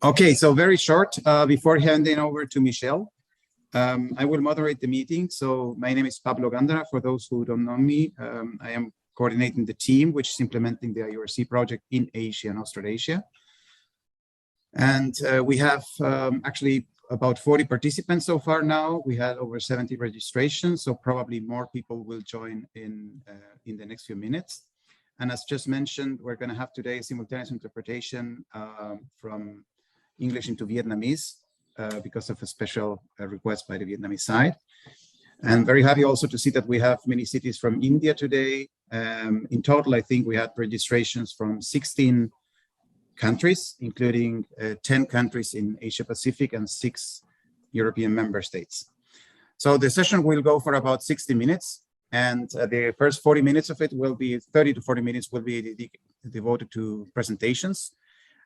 Okay, so very short, before handing over to Michelle, I will moderate the meeting. So my name is Pablo Gandara. For those who don't know me, I am coordinating the team which is implementing the IURC project in Asia and Australasia. And we have actually about 40 participants so far now. We had over 70 registrations, so probably more people will join in the next few minutes. And as just mentioned, we're going to have today simultaneous interpretation from English into Vietnamese because of a special request by the Vietnamese side. And very happy also to see that we have many cities from India today. In total, I think we had registrations from 16 countries, including 10 countries in Asia Pacific and 6 European member states. So the session will go for about 60 minutes. And the first 40 minutes of it will be 30 to 40 minutes will be devoted to presentations.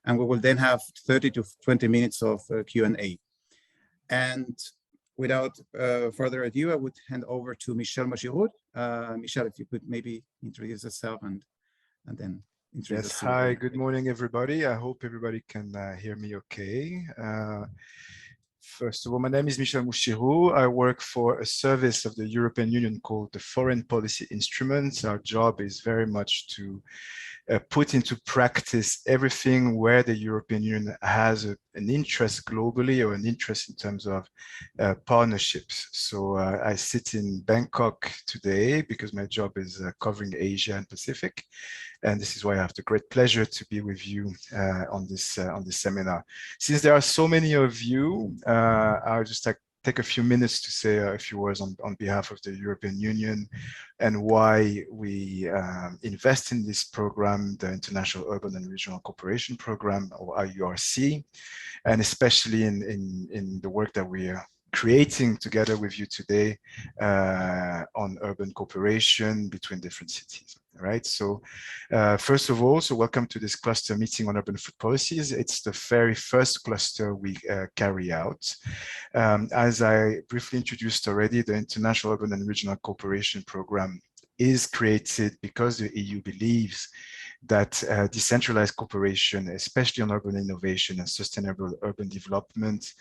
And we will then have 30 to 20 minutes of Q&A. And without further ado, I would hand over to Michelle Mochiroud. Michelle, if you could maybe introduce yourself and then introduce us. Yes, hi, good morning, everybody. I hope everybody can hear me okay. First of all, my name is Michel Mouchirou. I work for a service of the European Union called the Foreign Policy Instruments. Our job is very much to put into practice everything where the European Union has an interest globally or an interest in terms of partnerships. So I sit in Bangkok today because my job is covering Asia and Pacific. And this is why I have the great pleasure to be with you on this seminar. Since there are so many of you, I'll just take a few minutes to say a few words on behalf of the European Union and why we invest in this program, the International Urban and Regional Cooperation Program, or IURC, and especially in the work that we are creating together with you today on urban cooperation between different cities. Right. So first of all, so welcome to this cluster meeting on urban food policies. It's the very first cluster we carry out. As I briefly introduced already, the International Urban and Regional Cooperation Program is created because the EU believes that decentralized cooperation, especially on urban innovation and sustainable urban development,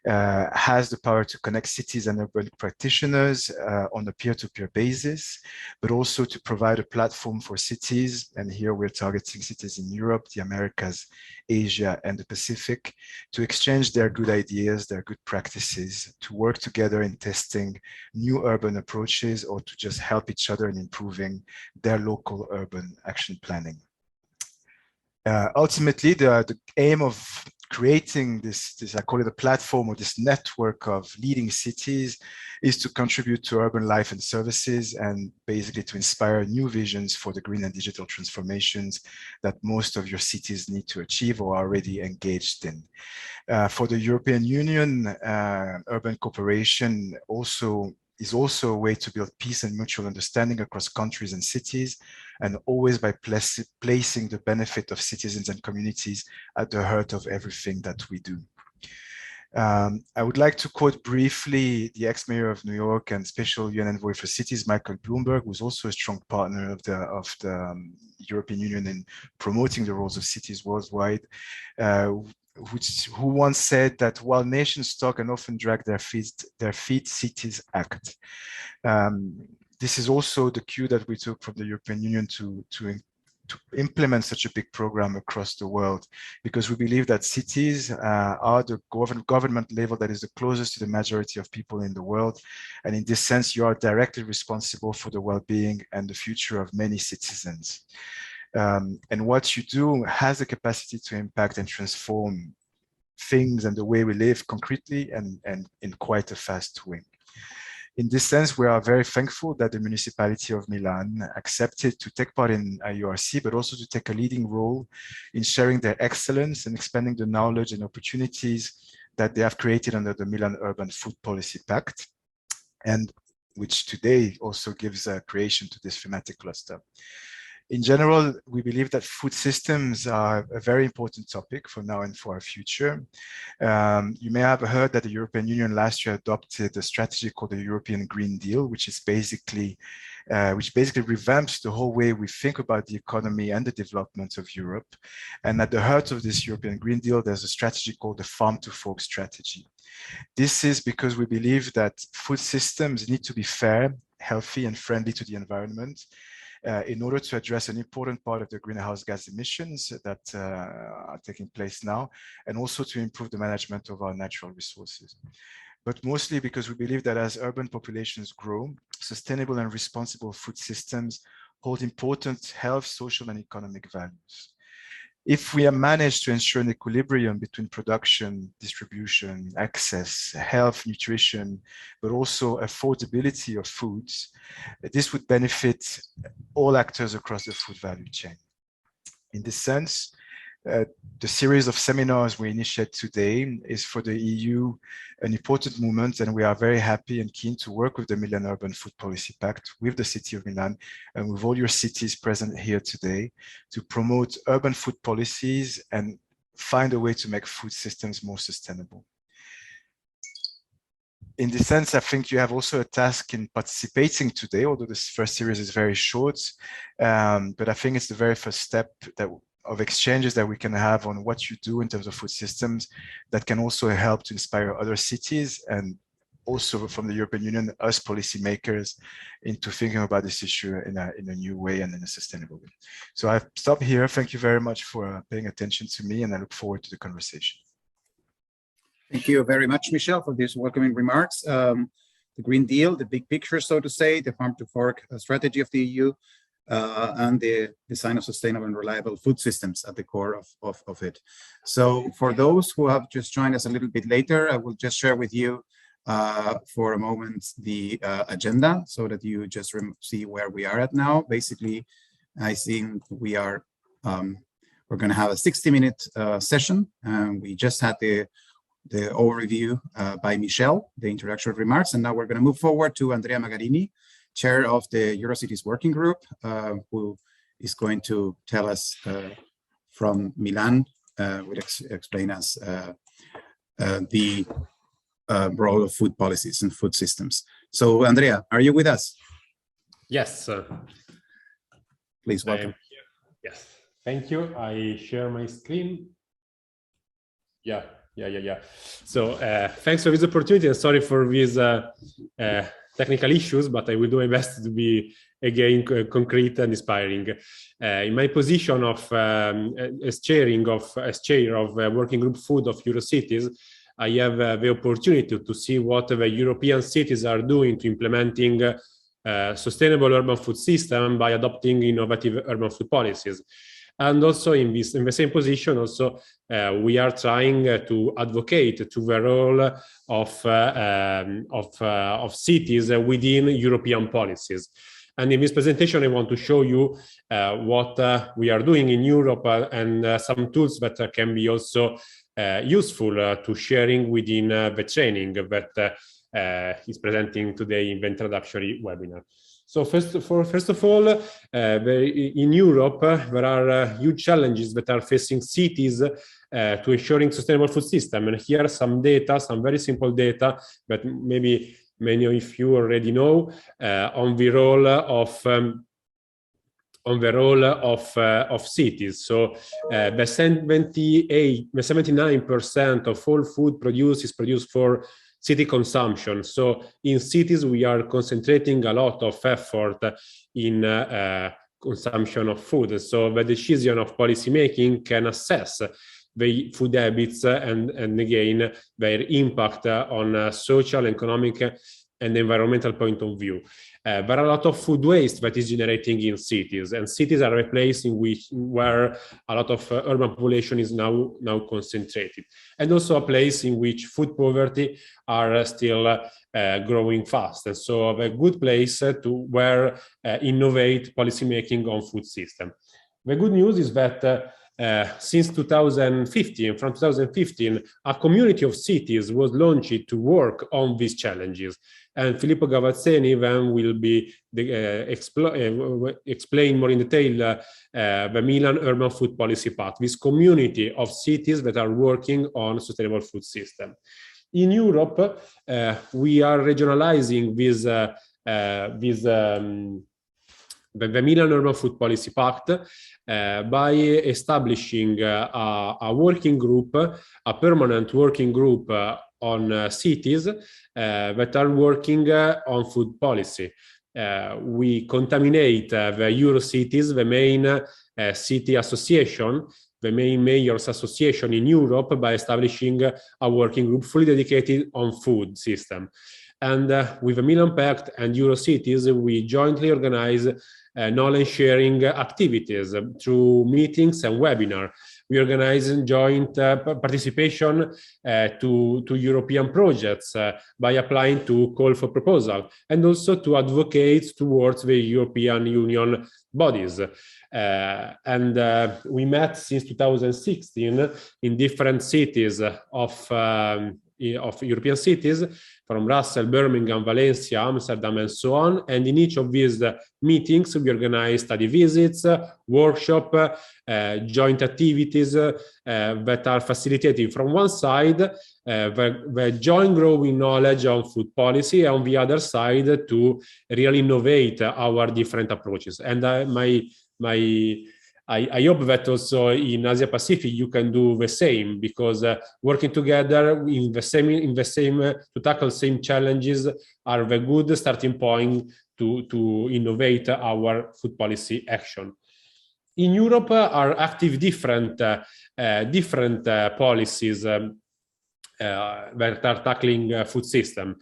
has the power to connect cities and urban practitioners on a peer-to-peer basis, but also to provide a platform for cities. And here we're targeting cities in Europe, the Americas, Asia, and the Pacific, to exchange their good ideas, their good practices, to work together in testing new urban approaches, or to just help each other in improving their local urban action planning. Ultimately, the aim of creating this, I call it a platform or this network of leading cities, is to contribute to urban life and services and basically to inspire new visions for the green and digital transformations that most of your cities need to achieve or are already engaged in. For the European Union, urban cooperation is also a way to build peace and mutual understanding across countries and cities, and always by placing the benefit of citizens and communities at the heart of everything that we do. I would like to quote briefly the ex-mayor of New York and special UN envoy for cities, Michael Bloomberg, who's also a strong partner of the European Union in promoting the roles of cities worldwide, who once said that while nations talk and often drag their feet, cities act. This is also the cue that we took from the European Union to implement such a big program across the world, because we believe that cities are the government level that is the closest to the majority of people in the world. And in this sense, you are directly responsible for the well-being and the future of many citizens. And what you do has the capacity to impact and transform things and the way we live concretely and in quite a fast way. In this sense, we are very thankful that the municipality of Milan accepted to take part in IURC, but also to take a leading role in sharing their excellence and expanding the knowledge and opportunities that they have created under the Milan Urban Food Policy Pact, and which today also gives creation to this thematic cluster. In general, we believe that food systems are a very important topic for now and for our future. You may have heard that the European Union last year adopted a strategy called the European Green Deal, which basically revamps the whole way we think about the economy and the development of Europe. And at the heart of this European Green Deal, there's a strategy called the Farm to Fork strategy. This is because we believe that food systems need to be fair, healthy, and friendly to the environment, in order to address an important part of the greenhouse gas emissions that are taking place now, and also to improve the management of our natural resources. But mostly because we believe that as urban populations grow, sustainable and responsible food systems hold important health, social, and economic values. If we manage to ensure an equilibrium between production, distribution, access, health, nutrition, but also affordability of foods, this would benefit all actors across the food value chain. In this sense, the series of seminars we initiate today is for the EU an important movement, and we are very happy and keen to work with the Milan Urban Food Policy Pact, with the city of Milan, and with all your cities present here today to promote urban food policies and find a way to make food systems more sustainable. In this sense, I think you have also a task in participating today, although this first series is very short, but I think it's the very first step of exchanges that we can have on what you do in terms of food systems that can also help to inspire other cities, and also from the European Union, us policymakers, into thinking about this issue in a new way and in a sustainable way. So I've stopped here. Thank you very much for paying attention to me, and I look forward to the conversation. Thank you very much, Michel, for these welcoming remarks. The Green Deal, the big picture, so to say, the farm to fork strategy of the EU, and the design of sustainable and reliable food systems at the core of it. So for those who have just joined us a little bit later, I will just share with you for a moment the agenda so that you just see where we are at now. Basically, I think we are, we're going to have a 60-minute session. We just had the overview by Michel, the introductory remarks, and now we're going to move forward to Andrea Magarini, chair of the EuroCities Working Group, who is going to tell us from Milan, will explain us the role of food policies and food systems. So, Andrea, are you with us? Yes. Please, welcome. Yes, thank you. I share my screen. Yeah. So, thanks for this opportunity, and sorry for these technical issues, but I will do my best to be again concrete and inspiring. In my position of as chair of Working Group Food of EuroCities, I have the opportunity to see what the European cities are doing to implementing sustainable urban food system by adopting innovative urban food policies. And also in the same position, also we are trying to advocate to the role of cities within European policies. And in this presentation, I want to show you what we are doing in Europe and some tools that can be also useful to sharing within the training that is presenting today in the introductory webinar. So first of all, in Europe, there are huge challenges that are facing cities to ensuring sustainable food system. And here are some data, some very simple data, but maybe many of you already know on the role of cities. So the 79% of all food produced is produced for city consumption. So in cities, we are concentrating a lot of effort in consumption of food. So the decision of policymaking can assess the food habits and again, their impact on social, economic, and environmental point of view. There are a lot of food waste that is generating in cities, and cities are a place in where a lot of urban population is now concentrated, and also a place in which food poverty are still growing fast. And so a good place to where innovate policymaking on food system. The good news is that since 2015, from 2015, a community of cities was launched to work on these challenges. And Filippo Gavazzeni then will be explain more in detail the Milan Urban Food Policy Pact, this community of cities that are working on sustainable food system. In Europe, we are regionalizing the Milan Urban Food Policy Pact by establishing a working group, a permanent working group on cities that are working on food policy. We contaminate the Eurocities, the main city association, the main mayors association in Europe, by establishing a working group fully dedicated on food system. And with the Milan Pact and Eurocities, we jointly organize knowledge sharing activities through meetings and webinars. We organize joint participation to European projects by applying to call for proposal, and also to advocate towards the European Union bodies. We met since 2016 in different cities of European cities, from Brussels, Birmingham, Valencia, Amsterdam, and so on. And in each of these meetings, we organize study visits, workshops, joint activities that are facilitated from one side, the joint growing knowledge on food policy, and on the other side, to really innovate our different approaches. And I hope that also in Asia Pacific you can do the same, because working together in the same to tackle same challenges are the good starting point to innovate our food policy action. In Europe are active different policies that are tackling food system.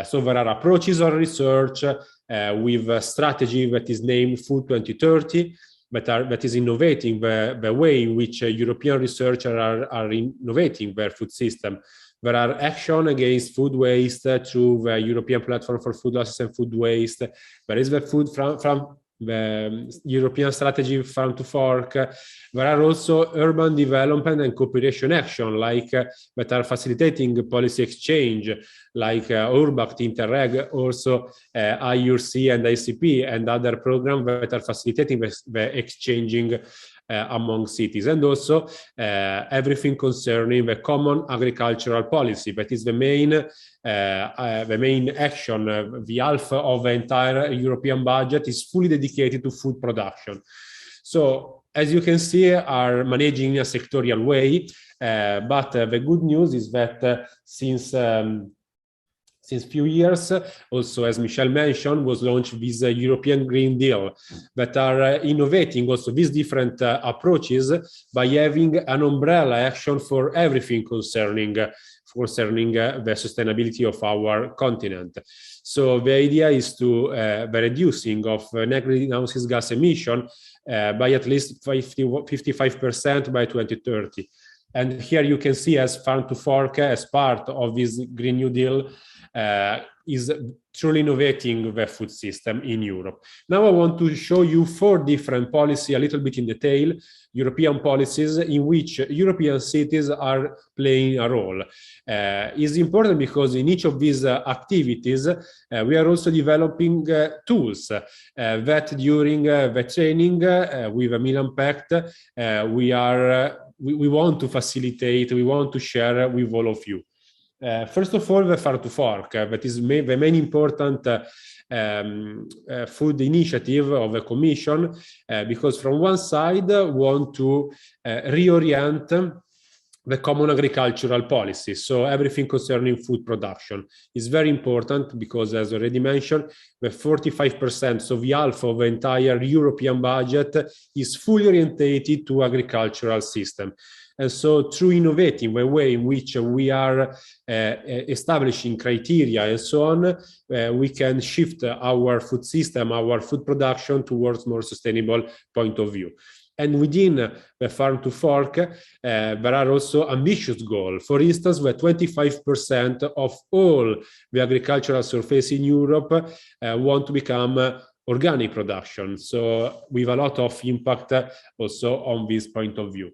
So there are approaches on research with a strategy that is named Food 2030. That is innovating the way in which European researchers are innovating their food system. There are action against food waste through the European Platform for Food Losses and Food Waste. There is the food from the European Strategy Farm to Fork. There are also urban development and cooperation action, like that are facilitating policy exchange, like URBACT, Interreg, also IURC and ICP, and other programs that are facilitating the exchanging among cities. And also everything concerning the common agricultural policy, that is the main action. The half of the entire European budget is fully dedicated to food production. So as you can see, are managing in a sectorial way, but the good news is that since few years, also as Michel mentioned, was launched this European Green Deal, that are innovating also these different approaches by having an umbrella action for everything concerning the sustainability of our continent. So the idea is to the reducing of greenhouse gas emission by at least 55% by 2030. And here you can see as Farm to Fork, as part of this Green New Deal, is truly innovating the food system in Europe. Now I want to show you 4 different policies, a little bit in detail, European policies in which European cities are playing a role. It's important because in each of these activities, we are also developing tools that during the training with the Milan Pact, we want to facilitate, we want to share with all of you. First of all, the Farm to Fork, that is the main important food initiative of the Commission, because from one side, want to reorient the common agricultural policy. So everything concerning food production is very important because, as already mentioned, the 45%, so the half of the entire European budget is fully orientated to agricultural system. And so through innovating the way in which we are establishing criteria and so on, we can shift our food system, our food production towards more sustainable point of view. And within the Farm to Fork, there are also ambitious goals. For instance, where 25% of all the agricultural surface in Europe want to become organic production. So with a lot of impact also on this point of view.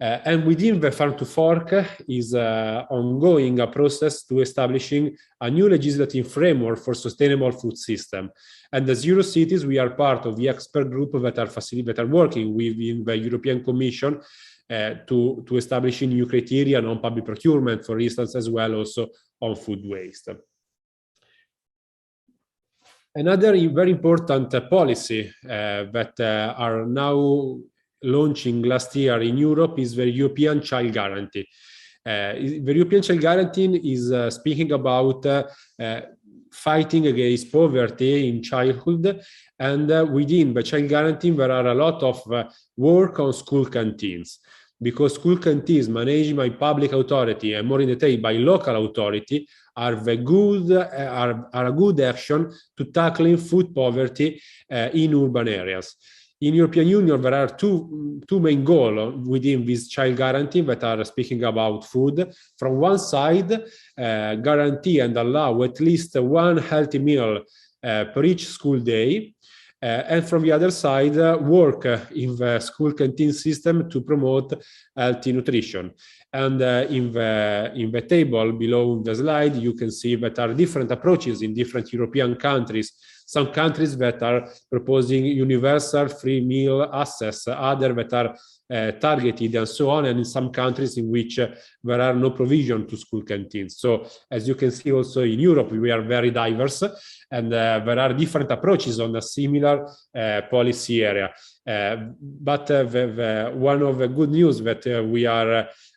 And within the Farm to Fork is ongoing a process to establishing a new legislative framework for sustainable food system. And as EuroCities, we are part of the expert group that are working within the European Commission to establishing new criteria on public procurement, for instance, as well also on food waste. Another very important policy that are now launching last year in Europe is the European Child Guarantee. The European Child Guarantee is speaking about fighting against poverty in childhood, and within the Child Guarantee there are a lot of work on school canteens, because school canteens managed by public authority and more in detail by local authority are a good action to tackling food poverty in urban areas. In European Union, there are two main goals within this child guarantee that are speaking about food. From one side, guarantee and allow at least one healthy meal per each school day. And from the other side, work in the school canteen system to promote healthy nutrition. And in the table below the slide, you can see that there are different approaches in different European countries. Some countries that are proposing universal free meal access, others that are targeted and so on, and in some countries in which there are no provision to school canteens. So as you can see also in Europe, we are very diverse, and there are different approaches on a similar policy area. But one of the good news that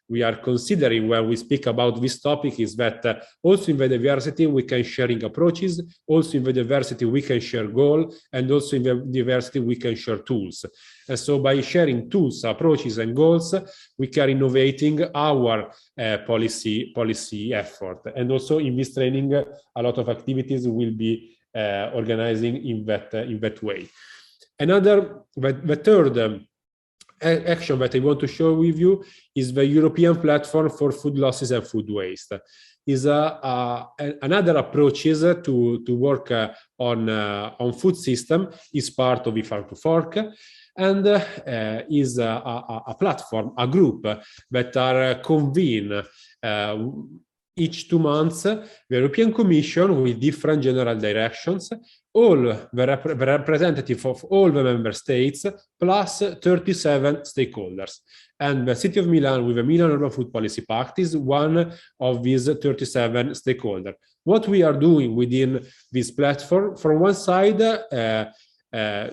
we are considering when we speak about this topic is that also in the diversity we can sharing approaches, also in the diversity we can share goals, and also in the diversity we can share tools. And so by sharing tools, approaches and goals, we can innovating our policy effort. And also in this training, a lot of activities will be organizing in that way. The third action that I want to share with you is the European Platform for Food Losses and Food Waste. Is another approaches to work on food system is part of the Farm to Fork, and is a platform, a group that are convened each 2 months, the European Commission with different general directions, all the representative of all the member states, plus 37 stakeholders. And the City of Milan with the Milan Urban Food Policy Pact is one of these 37 stakeholders. What we are doing within this platform, from one side,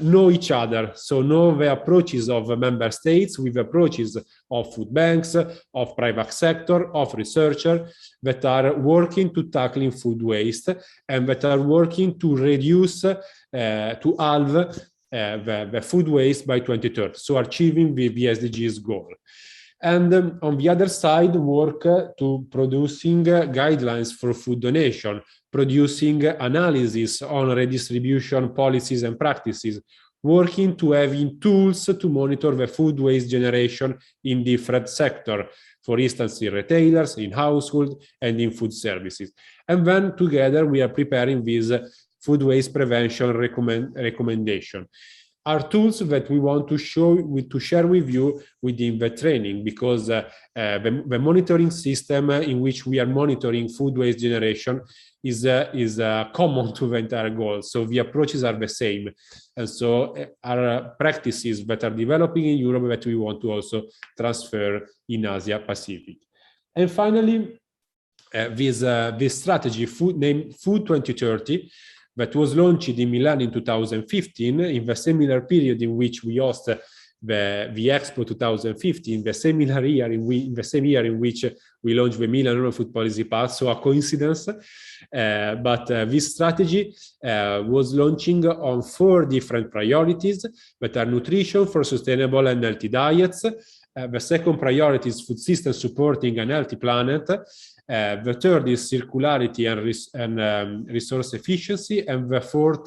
know each other, so know the approaches of the member states with approaches of food banks, of private sector, of researchers that are working to tackling food waste and that are working to reduce, to halve the food waste by 2030, so achieving the SDGs goal. And on the other side, work to producing guidelines for food donation, producing analysis on redistribution policies and practices, working to having tools to monitor the food waste generation in different sectors, for instance, in retailers, in households, and in food services. And then together we are preparing this food waste prevention recommendation. Are tools that we want to share with you within the training, because the monitoring system in which we are monitoring food waste generation is common to the entire goal. So the approaches are the same. And so are practices that are developing in Europe that we want to also transfer in Asia Pacific. And finally, this strategy named Food 2030, that was launched in Milan in 2015, in the similar period in which we hosted the Expo 2015, the same year in which we launched the Milan Urban Food Policy Pact, so a coincidence. But this strategy was launching on 4 different priorities that are nutrition for sustainable and healthy diets. The second priority is food system supporting an healthy planet. The third is circularity and resource efficiency, and the fourth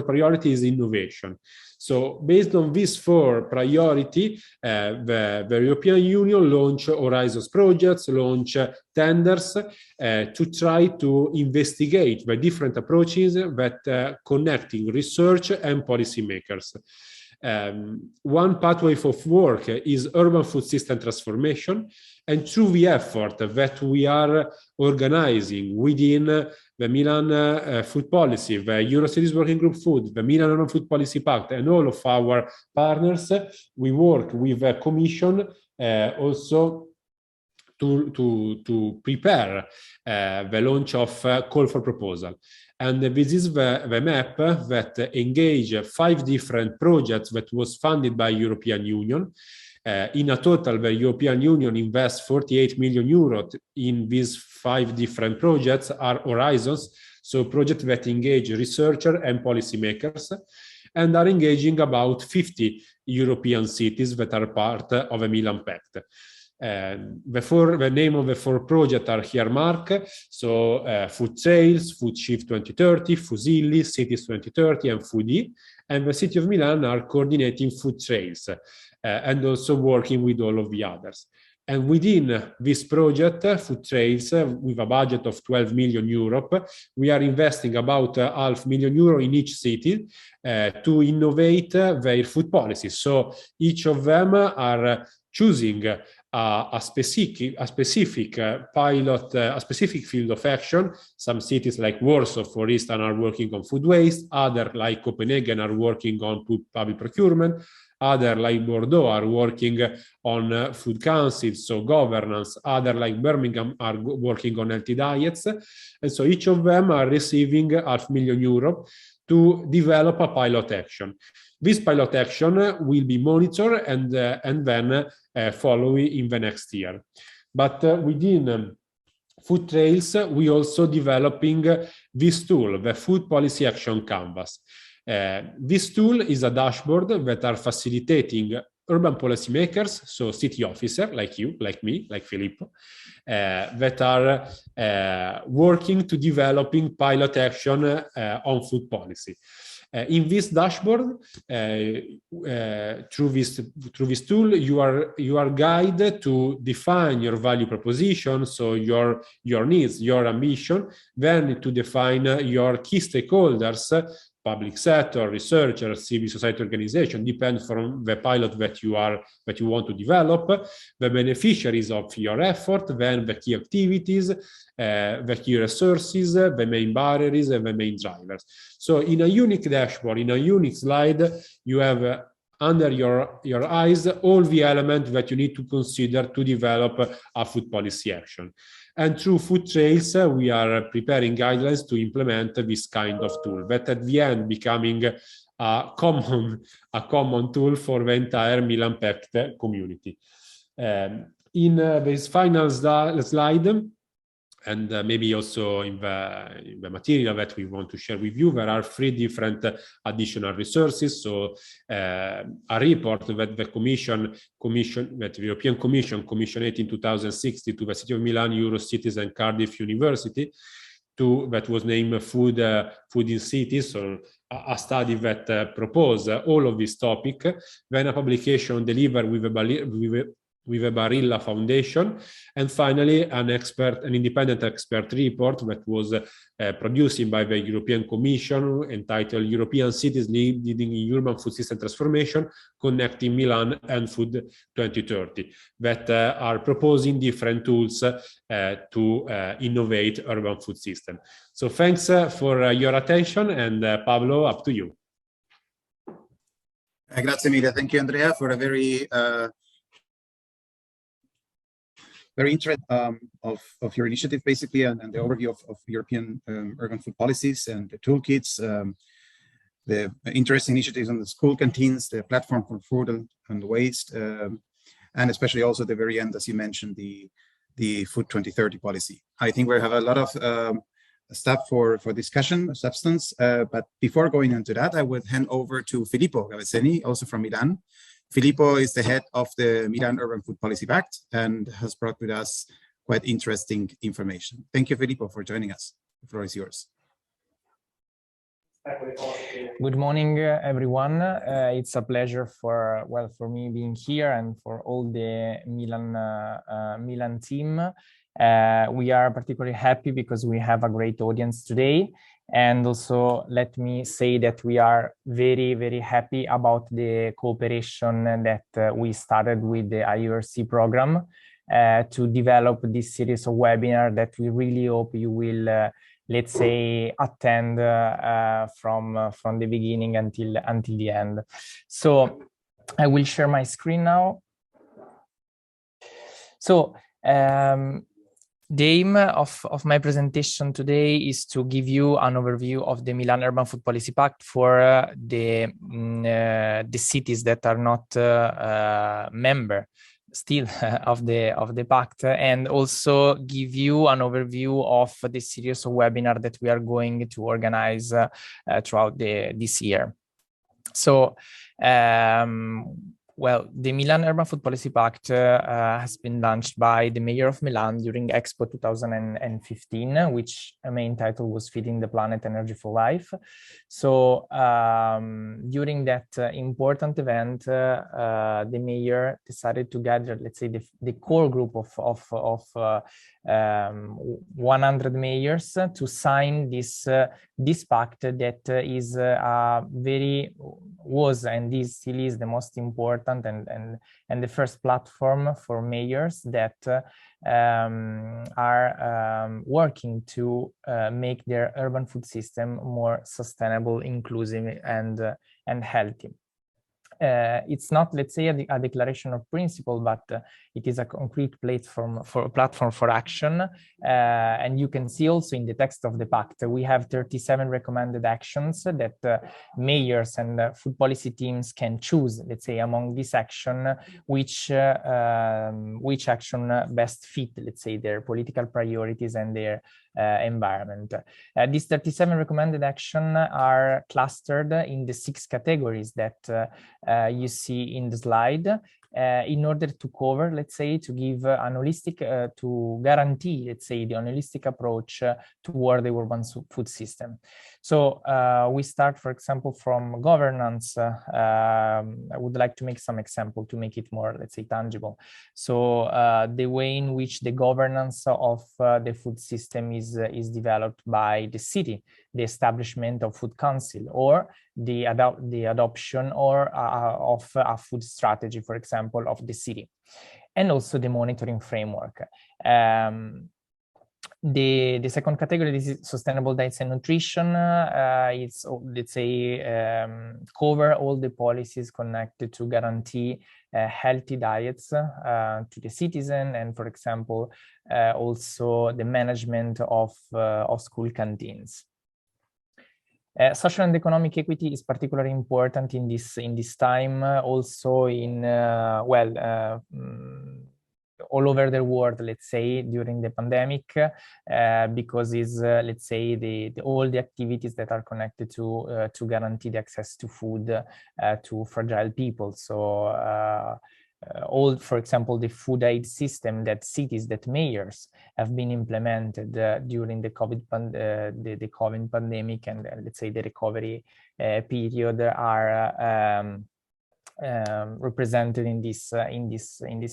priority is innovation. So based on these 4 priorities, the European Union launch Horizons projects, launch tenders to try to investigate the different approaches that connecting research and policymakers. One pathway of work is urban food system transformation, and through the effort that we are organizing within the Milan food policy, the Eurocities Working Group Food, the Milan Urban Food Policy Pact, and all of our partners, we work with the Commission also to prepare the launch of call for proposal. And this is the map that engage 5 different projects that was funded by European Union. In a total, the European Union invests 48 million euros in these 5 different projects are horizons, so projects that engage researchers and policymakers, and are engaging about 50 European cities that are part of the Milan Pact. The name of the 4 projects are here marked. So Food Trails, Food Shift 2030, Fusilli, Cities 2030, and Foodie. And the City of Milan are coordinating Food Trails and also working with all of the others. And within this project, Food Trails, with a budget of 12 million euro, we are investing about €500,000 in each city to innovate their food policies. So each of them are choosing a specific pilot, a specific field of action. Some cities like Warsaw, for instance, are working on food waste. Others, like Copenhagen, are working on public procurement. Others, like Bordeaux, are working on food councils, so governance. Others, like Birmingham, are working on healthy diets. And so each of them are receiving €500,000 to develop a pilot action. This pilot action will be monitored and then follow in the next year. But within Food Trails, we also developing this tool, the Food Policy Action Canvas. This tool is a dashboard that are facilitating urban policymakers, so city officers like you, like me, like Filippo, that are working to developing pilot action on food policy. In this dashboard, through this tool, you are guided to define your value proposition, so your needs, your ambition, then to define your key stakeholders, public sector, researchers, civil society organization, depends from the pilot that you want to develop, the beneficiaries of your effort, then the key activities, the key resources, the main barriers, and the main drivers. So in a unique dashboard, in a unique slide, you have under your eyes all the elements that you need to consider to develop a food policy action. And through Food Trails, we are preparing guidelines to implement this kind of tool, that at the end becoming a common tool for the entire Milan Pact community. In this final slide, and maybe also in the material that we want to share with you, there are 3 different additional resources. So a report that the European Commission commissioned in 2016 to the City of Milan, Eurocities, and Cardiff University, that was named Food in Cities, so a study that proposed all of this topic. Then a publication delivered with a Barilla Foundation, and finally an independent expert report that was produced by the European Commission entitled European Cities Leading in Urban Food System Transformation, Connecting Milan and Food 2030, that are proposing different tools to innovate urban food system. So thanks for your attention, and Pablo, up to you. Grazie mille. Thank you, Andrea, for a very interesting of your initiative, basically, and the overview of European urban food policies and the toolkits, the interesting initiatives on the school canteens, the platform for food and waste, and especially also the very end, as you mentioned, the Food 2030 policy. I think we have a lot of stuff for discussion, substance, but before going into that, I would hand over to Filippo Gaveseni, also from Milan. Filippo is the head of the Milan Urban Food Policy Pact and has brought with us quite interesting information. Thank you, Filippo, for joining us. The floor is yours. Good morning, everyone. It's a pleasure for me being here and for all the Milan team. We are particularly happy because we have a great audience today. And also, let me say that we are very, very happy about the cooperation that we started with the IURC program to develop this series of webinars that we really hope you will let's say, attend from the beginning until the end. So I will share my screen now. So the aim of my presentation today is to give you an overview of the Milan Urban Food Policy Pact for the cities that are not member still of the Pact, and also give you an overview of the series of webinars that we are going to organize throughout this year. So, well, the Milan Urban Food Policy Pact has been launched by the Mayor of Milan during Expo 2015, which main title was Feeding the Planet, Energy for Life. So during that important event, the Mayor decided to gather, let's say, the core group of 100 mayors to sign this pact that is was and still is the most important and the first platform for mayors that are working to make their urban food system more sustainable, inclusive, and healthy. It's not, let's say, a declaration of principle, but it is a concrete platform for action. And you can see also in the text of the pact, we have 37 recommended actions that mayors and food policy teams can choose, let's say, among this action, which action best fit, let's say, their political priorities and their environment. These 37 recommended actions are clustered in the 6 categories that you see in the slide in order to cover, let's say, to give an holistic, to guarantee, let's say, the holistic approach toward the urban food system. So we start, for example, from governance. I would like to make some example to make it more, let's say, tangible. So the way in which the governance of the food system is developed by the city, the establishment of food council, or the adoption or of a food strategy, for example, of the city, and also the monitoring framework. The second category, this is sustainable diets and nutrition. It's, let's say, cover all the policies connected to guarantee healthy diets to the citizen, and, for example, also the management of school canteens. Social and economic equity is particularly important in this time, also in all over the world, let's say, during the pandemic, because it's let's say all the activities that are connected to guarantee the access to food to fragile people. So all, for example, the food aid system that cities, that mayors have been implemented during the COVID pandemic and let's say the recovery period are represented in this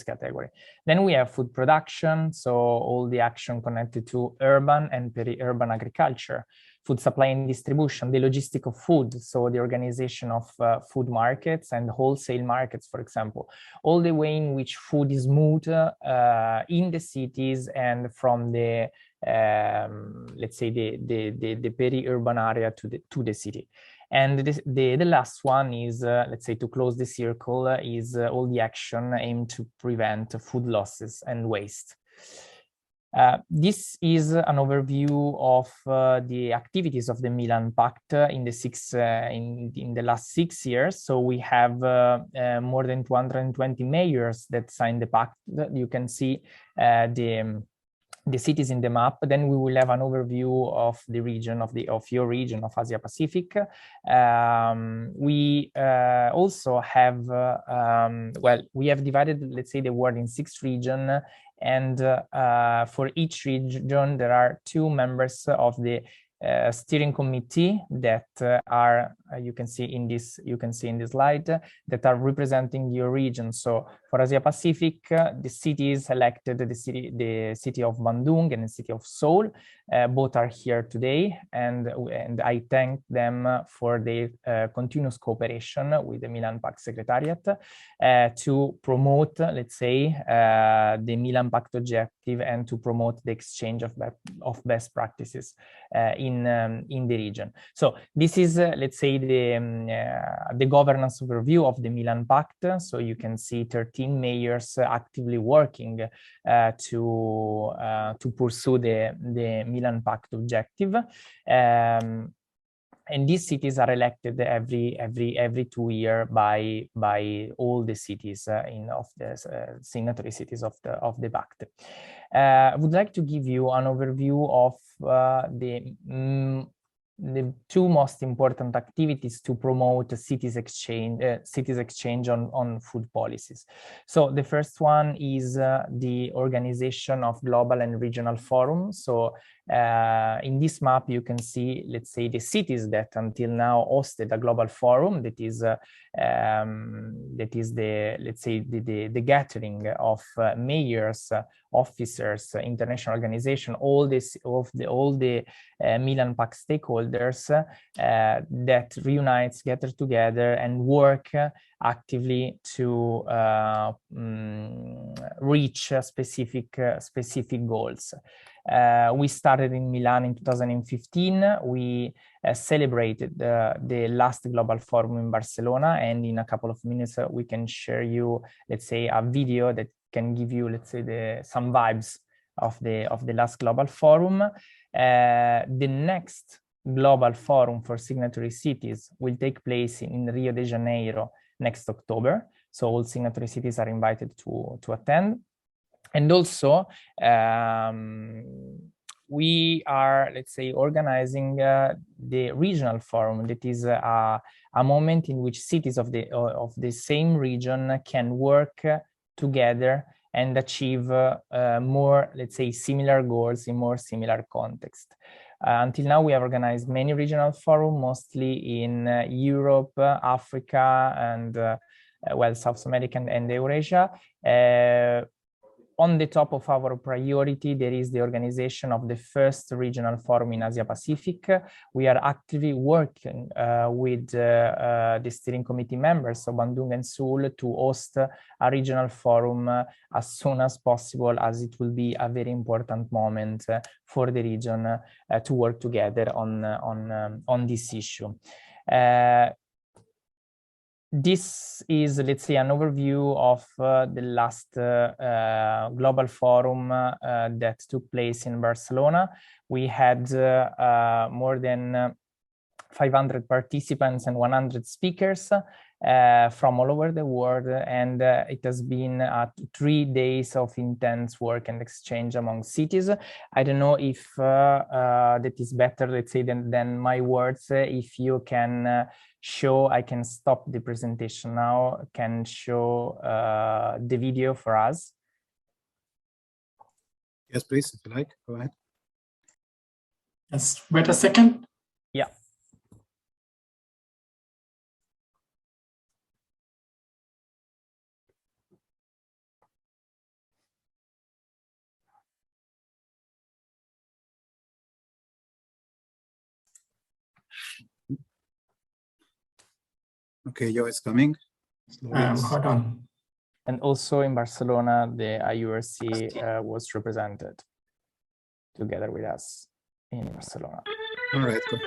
category. Then we have food production, so all the action connected to urban and peri-urban agriculture, food supply and distribution, the logistic of food, so the organization of food markets and wholesale markets, for example, all the way in which food is moved in the cities and from the let's say the peri-urban area to the city. And the last one is, let's say, to close the circle, is all the action aimed to prevent food losses and waste. This is an overview of the activities of the Milan Pact in the last 6 years. So we have more than 220 mayors that signed the pact. You can see the cities in the map. Then we will have an overview of the region of your region of Asia Pacific. We also have we have divided, let's say, the world in 6 regions, and for each region there are 2 members of the steering committee that are you can see in this slide that are representing your region. So for Asia Pacific, the cities elected, the city of Bandung and the city of Seoul, both are here today, and I thank them for their continuous cooperation with the Milan Pact Secretariat to promote, let's say, the Milan Pact objective and to promote the exchange of best practices in the region. So this is, let's say, the governance overview of the Milan Pact. So you can see 13 mayors actively working to pursue the Milan Pact objective. And these cities are elected every 2 years by all the cities of the signatory cities of the Pact. I would like to give you an overview of the two most important activities to promote cities exchange on food policies. So the first one is the organization of global and regional forums. So in this map, you can see, let's say, the cities that until now hosted a global forum. That is the, let's say, the gathering of mayors, officers, international organization, all the Milan Pact stakeholders that reunites, gather together, and work actively to reach specific goals. We started in Milan in 2015. We celebrated the last global forum in Barcelona, and in a couple of minutes we can share you, let's say, a video that can give you, let's say, some vibes of the last global forum. The next global forum for signatory cities will take place in Rio de Janeiro next October. So all signatory cities are invited to attend. And also, we are, let's say, organizing the regional forum. That is a moment in which cities of the same region can work together and achieve more, let's say, similar goals in more similar context. Until now, we have organized many regional forums, mostly in Europe, Africa, and well, South America and Eurasia. On the top of our priority, there is the organization of the first regional forum in Asia Pacific. We are actively working with the steering committee members of Bandung and Seoul to host a regional forum as soon as possible, as it will be a very important moment for the region to work together on this issue. This is, let's say, an overview of the last global forum that took place in Barcelona. We had more than 500 participants and 100 speakers from all over the world, and it has been 3 days of intense work and exchange among cities. I don't know if that is better, let's say, than my words. If you can show, I can stop the presentation now, can show the video for us. Yes, please, if you like, go ahead. Yes, wait a second. Yeah. Okay, Joe is coming. Hold on. And also in Barcelona, the IURC was represented together with us in Barcelona. All right, go.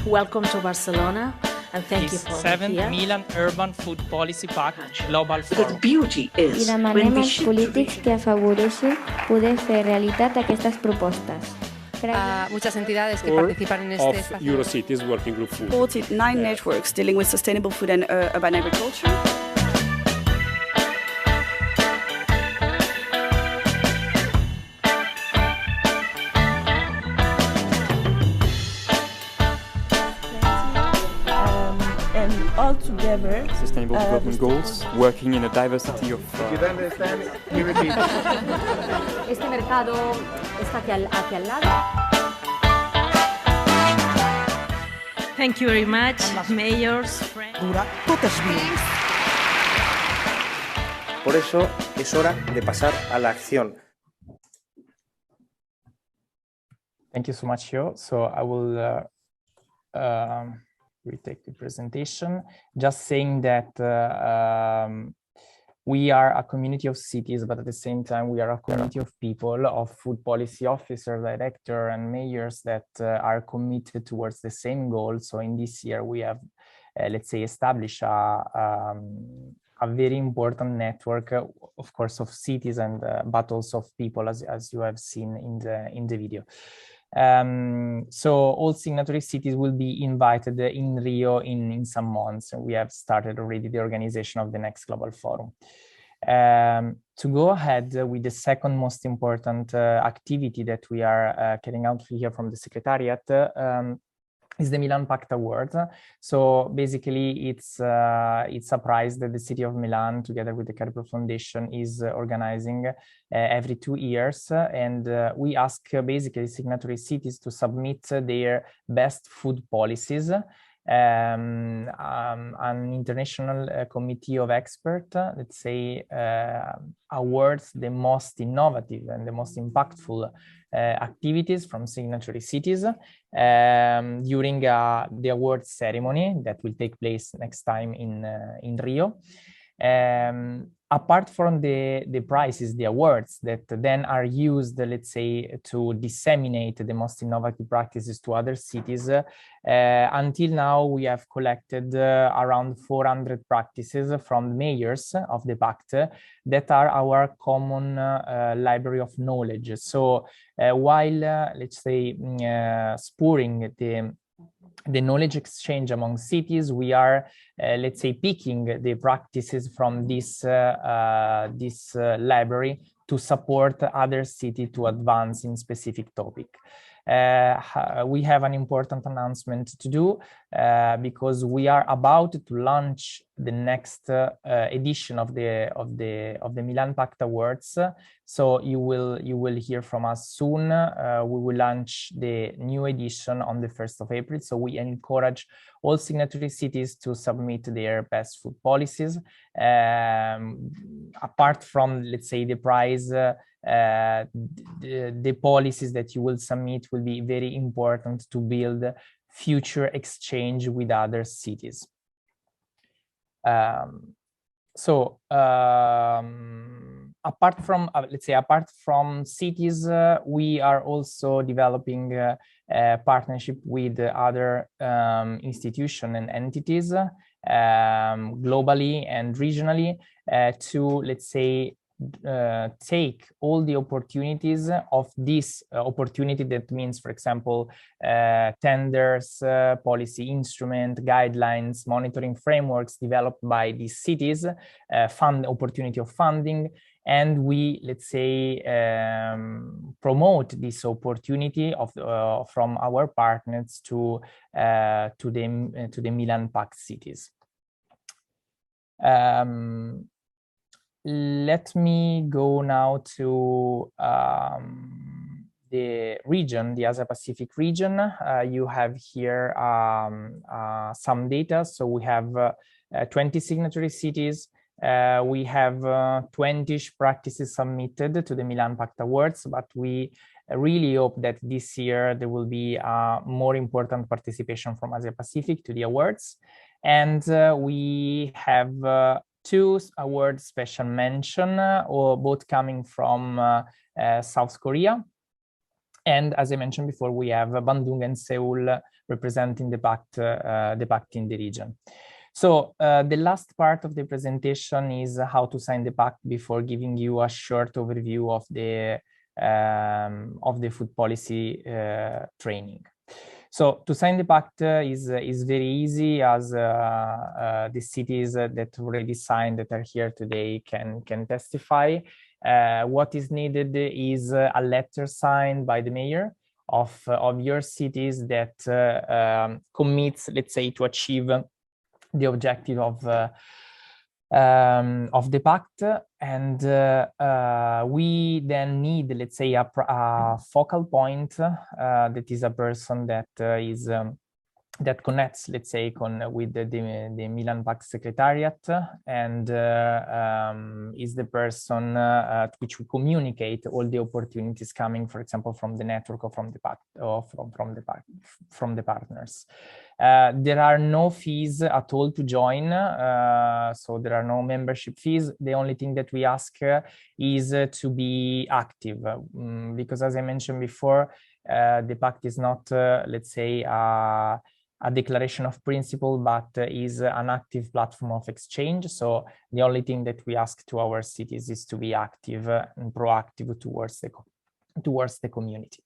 Welcome to Barcelona, and thank you for being here. Milan Urban Food Policy Pact Global Because Forum. beauty I is demanem when we als shift to polítics que afavoreixin poder fer realitat aquestes propostes. A muchas entidades que Board participan en este of espacio. EuroCities Working Group Food. supported 9 networks dealing with sustainable food and urban agriculture. And all together. Sustainable Development Goals, working in a diversity of... You don't understand? You repeat. Este mercado está aquí al lado. Thank you very much, mayors, friends. Por eso es hora de pasar a la acción. Thank you so much, Yo. So I will retake the presentation. Just saying that we are a community of cities, but at the same time, we are a community of people, of food policy officer, director, and mayors that are committed towards the same goal. So in this year, we have, let's say, established a very important network, of course, of cities and but also of people, as you have seen in the video. So all signatory cities will be invited in Rio in some months. We have started already the organization of the next global forum. To go ahead with the second most important activity that we are carrying out here from the Secretariat is the Milan Pact Award. So basically it's a prize that the city of Milan together with the Cariplo Foundation is organizing every 2 years. And we ask basically signatory cities to submit their best food policies. An international committee of experts, let's say, awards the most innovative and the most impactful activities from signatory cities during the awards ceremony that will take place next time in Rio. Apart from the prizes, the awards that then are used, let's say, to disseminate the most innovative practices to other cities, until now we have collected around 400 practices from mayors of the Pact that are our common library of knowledge. So while, let's say, spurring the knowledge exchange among cities, we are, let's say, picking the practices from this library to support other cities to advance in specific topic. We have an important announcement to do because we are about to launch the next edition of the Milan Pact Awards. So you will hear from us soon. We will launch the new edition on the 1st of April. So we encourage all signatory cities to submit their best food policies. Apart from, let's say, the prize, the policies that you will submit will be very important to build future exchange with other cities. Apart from, let's say, apart from cities, we are also developing a partnership with other institutions and entities globally and regionally to, let's say, take all the opportunities of this opportunity. That means, for example, tenders, policy instrument, guidelines, monitoring frameworks developed by these cities, opportunity of funding, and we, let's say, promote this opportunity of from our partners to the Milan Pact cities. Let me go now to the region, the Asia Pacific region. You have here some data. So we have 20 signatory cities. We have 20-ish practices submitted to the Milan Pact Awards, but we really hope that this year there will be more important participation from Asia Pacific to the awards. And we have 2 awards special mention, or both coming from South Korea. And as I mentioned before, we have Bandung and Seoul representing the Pact in the region. So the last part of the presentation is how to sign the Pact before giving you a short overview of the food policy training. So to sign the Pact is very easy, as the cities that already signed that are here today can testify. What is needed is a letter signed by the mayor of your cities that commits, let's say, to achieve objective of the Pact, and we then need, let's say, a focal point that is a person that is that connects, let's say, with the Milan Pact Secretariat, and is the person to which we communicate all the opportunities coming, for example, from the network or from the Pact, or from the partners. There are no fees at all to join, so there are no membership fees. The only thing that we ask is to be active, because, as I mentioned before, the Pact is not, let's say, a declaration of principle, but is an active platform of exchange. So the only thing that we ask to our cities is to be active and proactive towards the community.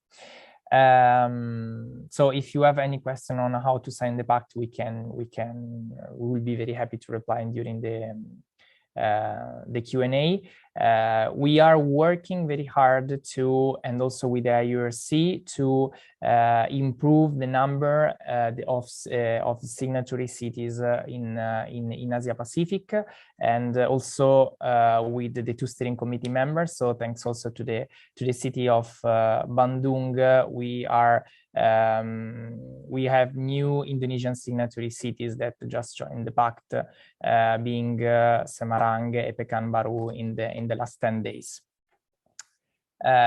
So if you have any question on how to sign the Pact, we will be very happy to reply during the Q&A. We are working very hard to, and also with the IURC, to improve the number of signatory cities in Asia Pacific, and also with the 2 steering committee members. So thanks also to the city of Bandung, we have new Indonesian signatory cities that just joined the Pact, being Semarang and Pekanbaru in the last 10 days.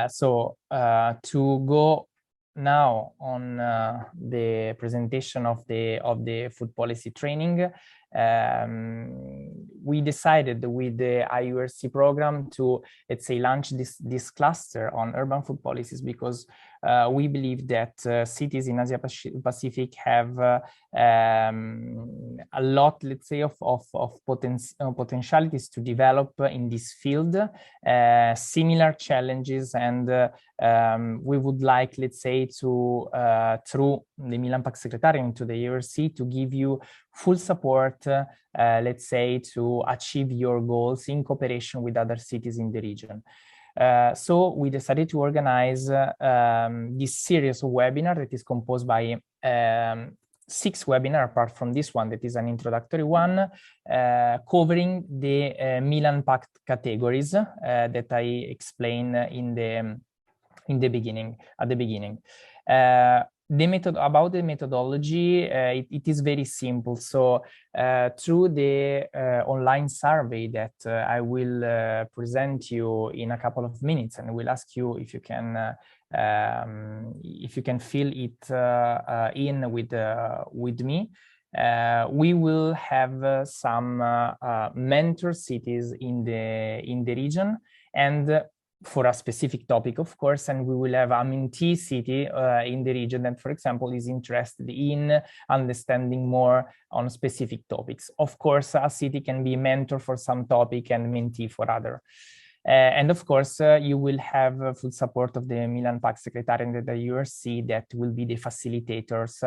So to go now on the presentation of the food policy training, we decided with the IURC program to, let's say, launch this cluster on urban food policies, because we believe that cities in Asia Pacific have a lot, let's say, of potentialities to develop in this field, similar challenges, and we would like, let's say, to through the Milan Pact Secretariat and to the IURC to give you full support, let's say, to achieve your goals in cooperation with other cities in the region. So we decided to organize this series of webinars that is composed by 6 webinars, apart from this one that is an introductory one, covering the Milan Pact categories that I explained at the beginning. About the methodology, it is very simple. So through the online survey that I will present you in a couple of minutes, and will ask you if you can fill it in with me, we will have some mentor cities in the region, and for a specific topic, of course, and we will have a mentee city in the region that, for example, is interested in understanding more on specific topics. Of course, a city can be mentor for some topic and mentee for other. And of course, you will have full support of the Milan Pact Secretariat and the IURC that will be the facilitators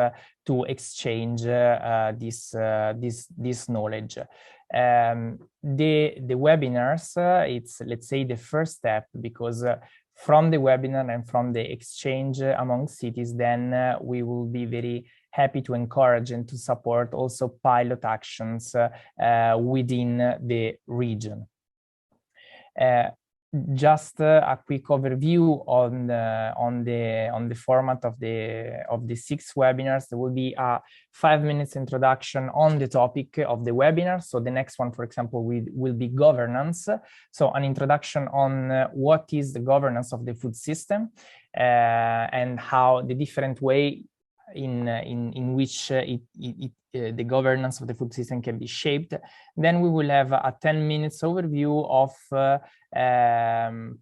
to exchange this knowledge. The webinars, it's, let's say, the first step, because from the webinar and from the exchange among cities, then we will be very happy to encourage and to support also pilot actions within the region. Just a quick overview on the format of the 6 webinars. There will be a 5 minutes introduction on the topic of the webinar. So the next one, for example, will be governance. So an introduction on what is the governance of the food system, and how the different way in which the governance of the food system can be shaped. Then we will have a 10 minutes overview of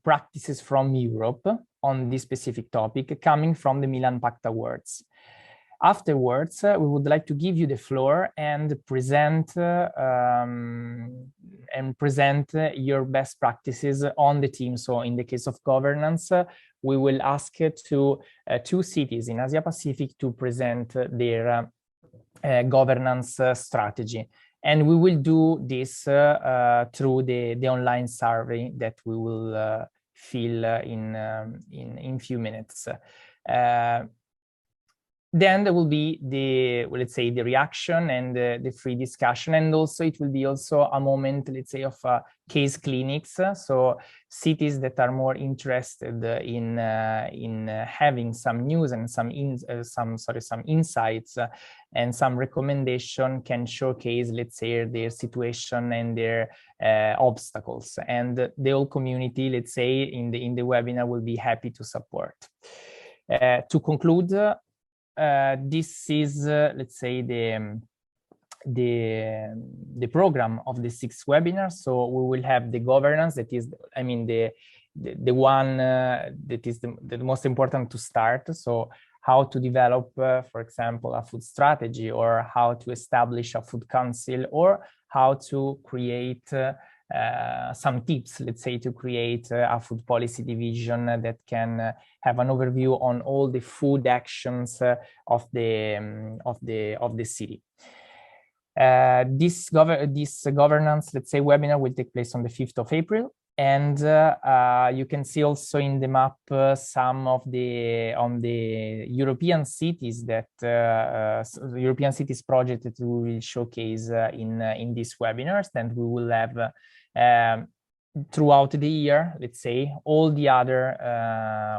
practices from Europe on this specific topic, coming from the Milan Pact Awards. Afterwards, we would like to give you the floor and present your best practices on the team. So in the case of governance, we will ask to 2 cities in Asia Pacific to present their governance strategy. And we will do this through the online survey that we will fill in few minutes. Then there will be the, let's say, the reaction and the free discussion, and also it will be also a moment, let's say, of case clinics. So cities that are more interested in having some news and some insights and some recommendation can showcase, let's say, their situation and their obstacles, and the whole community, let's say, in the webinar will be happy to support. To conclude, this is, let's say, the program of the 6th webinar. So we will have the governance, that is, I mean, the one that is the most important to start. So how to develop, for example, a food strategy, or how to establish a food council, or how to create some tips, let's say, to create a food policy division that can have an overview on all the food actions of the city. This governance, let's say, webinar will take place on the 5th of April. And you can see also in the map some of the European cities that European cities project that we will showcase in these webinars, and we will have throughout the year, let's say, all the other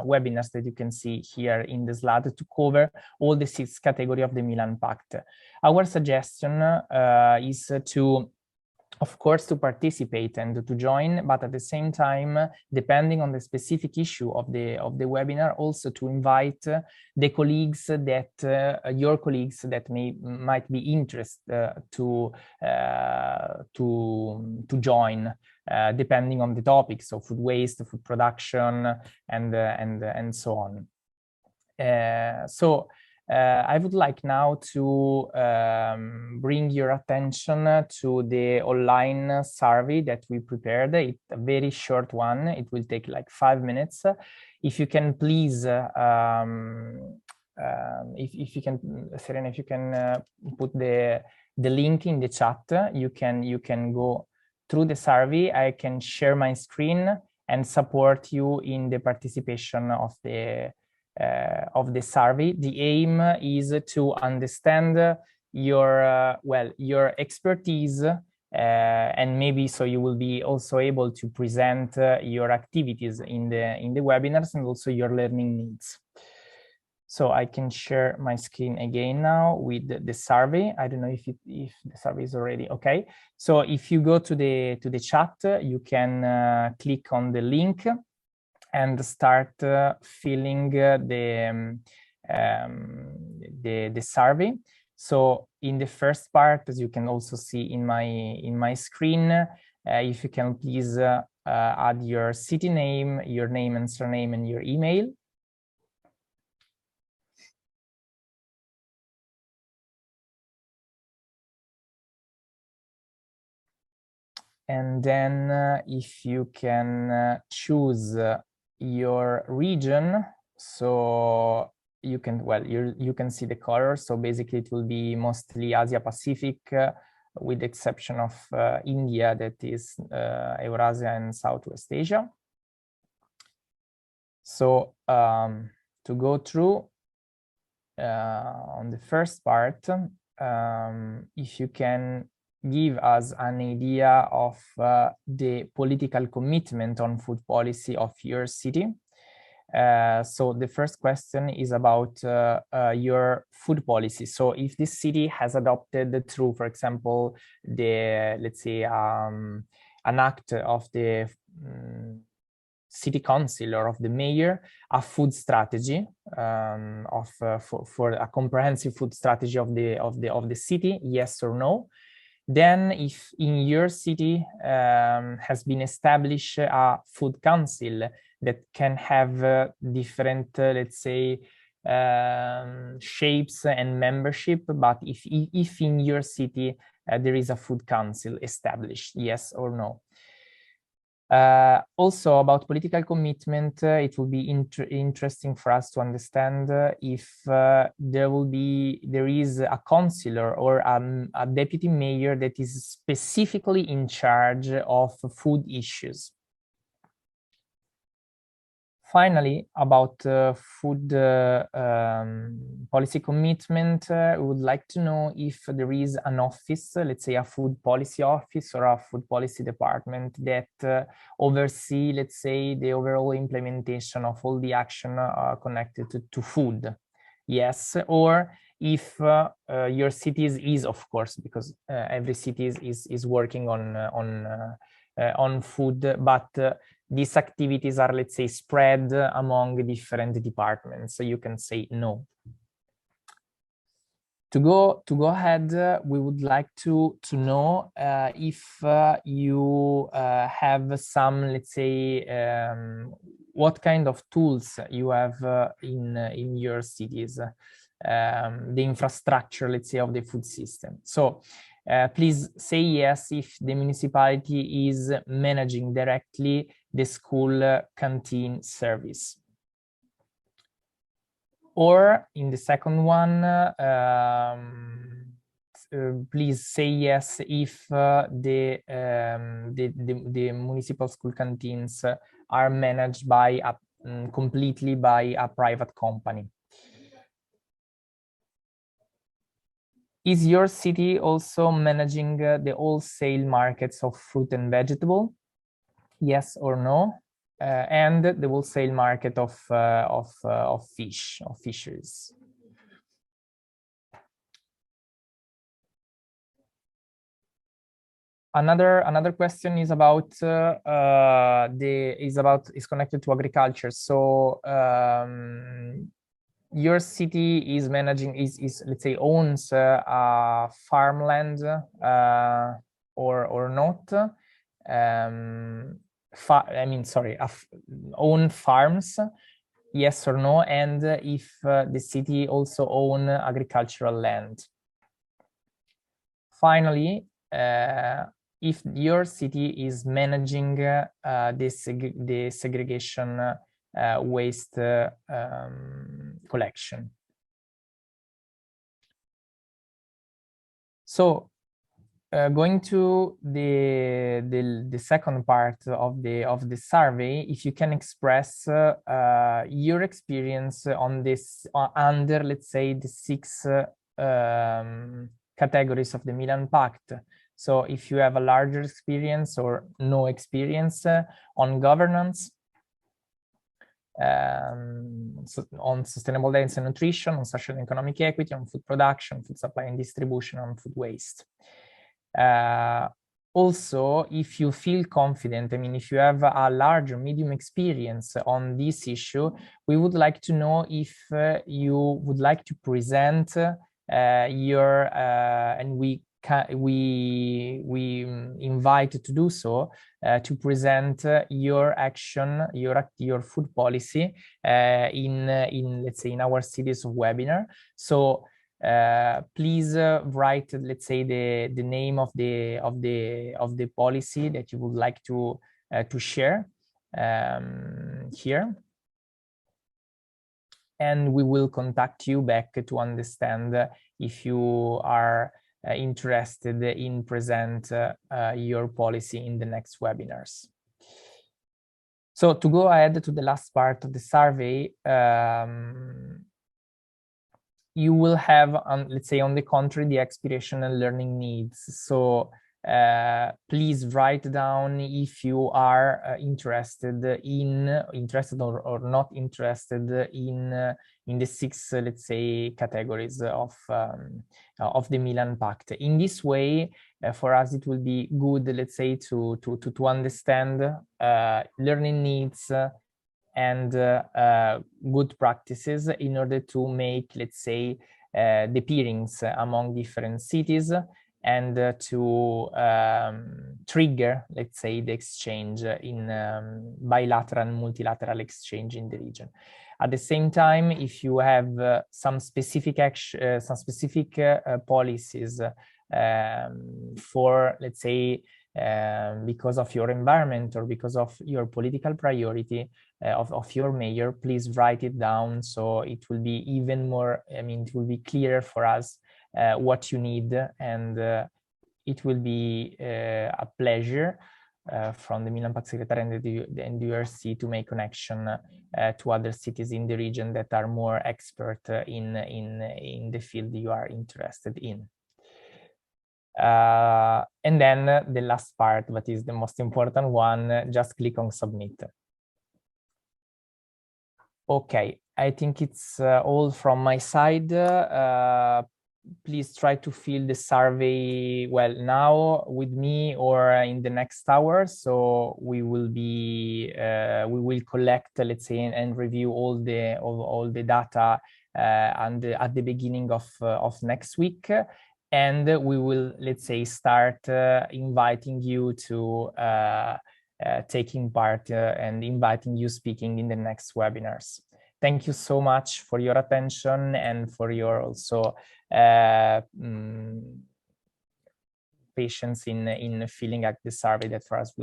webinars that you can see here in the slide to cover all the 6 categories of the Milan Pact. Our suggestion is to, of course, to participate and to join, but at the same time, depending on the specific issue of the webinar, also to invite the colleagues that your colleagues that might be interested to join, depending on the topic, so food waste, food production, and so on. I would like now to bring your attention to the online survey that we prepared. It's a very short one. It will take like 5 minutes. If you can please, if you can, Serena, if you can put the link in the chat, you can go through the survey. I can share my screen and support you in the participation of the survey. The aim is to understand your your expertise, and maybe so you will be also able to present your activities in the webinars, and also your learning needs. So I can share my screen again now with the survey. I don't know if the survey is already okay. So if you go to the chat, you can click on the link and start filling the survey. So in the first part, as you can also see in my screen, if you can please add your city name, your name and surname, and your email. And then if you can choose your region, so you can, you can see the color. So basically it will be mostly Asia Pacific, with the exception of India, that is Eurasia and Southwest Asia. So to go through on the first part, if you can give us an idea of the political commitment on food policy of your city. So the first question is about your food policy. So if this city has adopted through, for example, let's say an act of the city council or of the mayor, a food strategy for a comprehensive food strategy of the city, yes or no. Then if in your city has been established a food council that can have different, let's say, shapes and membership, but if in your city there is a food council established, yes or no. Also about political commitment, it will be interesting for us to understand if there is a councillor or a deputy mayor that is specifically in charge of food issues. Finally, about food policy commitment, we would like to know if there is an office, let's say a food policy office or a food policy department that oversee, let's say, the overall implementation of all the action connected to food. Yes, or if your city is, of course, because every city is working on food, but these activities are, let's say, spread among different departments, so you can say no. To go ahead, we would like to know if you have some, let's say, what kind of tools you have in your cities, the infrastructure, let's say, of the food system. So please say yes if the municipality is managing directly the school canteen service. Or in the second one, please say yes if the municipal school canteens are managed by completely by a private company. Is your city also managing the wholesale markets of fruit and vegetable? Yes or no? And the wholesale market of fisheries. Another question is about is connected to agriculture. So your city is managing is let's say owns farmland or not. I mean, sorry, own farms, yes or no, and if the city also own agricultural land. Finally, if your city is managing the segregation waste collection. So going to the second part of the survey, if you can express your experience on this under, let's say, the 6 categories of the Milan Pact. So if you have a larger experience or no experience on governance, on sustainable diets and nutrition, on social and economic equity, on food production, food supply and distribution, on food waste. Also, if you feel confident, I mean, if you have a large or medium experience on this issue, we would like to know if you would like to present your, and we invite to do so, to present your action, your food policy in let's say in our series of webinar. So please write, let's say, the name of the policy that you would like to share here, and we will contact you back to understand if you are interested in present your policy in the next webinars. So to go ahead to the last part of the survey, you will have, let's say, on the contrary, the aspirational learning needs. So please write down if you are interested or not interested in the 6, let's say, categories of the Milan Pact. In this way, for us, it will be good, let's say, to understand learning needs and good practices in order to make, let's say, the peerings among different cities, and to trigger, let's say, the exchange in bilateral and multilateral exchange in the region. At the same time, if you have some specific policies for, let's say, because of your environment or because of your political priority of your mayor, please write it down, so it will be even more, I mean, it will be clearer for us what you need, and it will be a pleasure from the Milan Pact Secretariat and the IURC to make connection to other cities in the region that are more expert in the field you are interested in. And then the last part, but is the most important one, just click on submit. Okay, I think it's all from my side. Please try to fill the survey now with me or in the next hour. So we will collect, let's say, and review all the data and at the beginning of next week. And we will, let's say, start inviting you to taking part and inviting you speaking in the next webinars. Thank you so much for your attention and for your also patience in filling out the survey that for us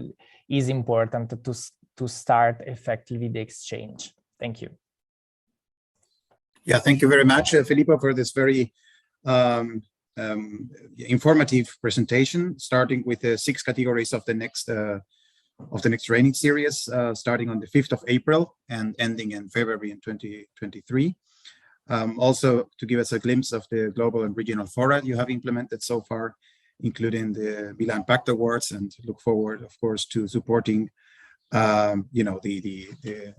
is important to start effectively the exchange. Thank you. Yeah, thank you very much, Filippo, for this very informative presentation, starting with the 6 categories of the next training series, starting on the 5th of April and ending in February in 2023. Also to give us a glimpse of the global and regional fora you have implemented so far, including the Milan Pact Awards, and look forward, of course, to supporting, you know, the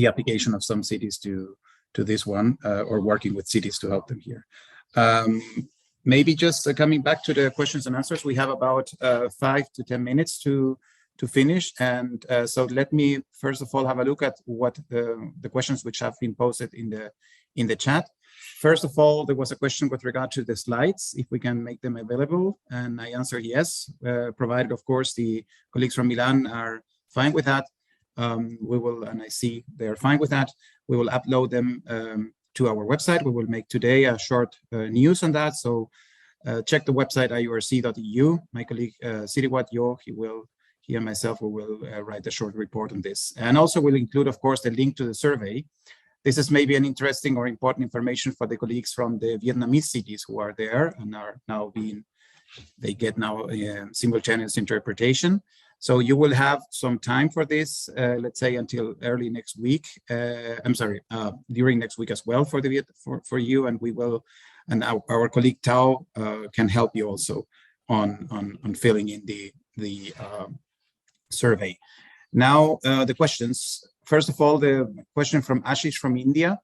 application of some cities to this one, or working with cities to help them here. Maybe just coming back to the questions and answers, we have about 5 to 10 minutes to finish. And so let me first of all have a look at what the questions which have been posted in the chat. First of all, there was a question with regard to the slides, if we can make them available, and I answer yes, provided of course the colleagues from Milan are fine with that. We will, and I see they're fine with that, we will upload them to our website. We will make today a short news on that. So check the website iurc.eu. My colleague Siriwat Yo, he and myself will write a short report on this. And also we'll include, of course, the link to the survey. This is maybe an interesting or important information for the colleagues from the Vietnamese cities who are there and are now they get now simultaneous interpretation. So you will have some time for this, let's say until early next week. During next week as well for you, and we will, and our colleague Tao can help you also on filling in the survey. Now the questions. First of all, the question from Ashish from India: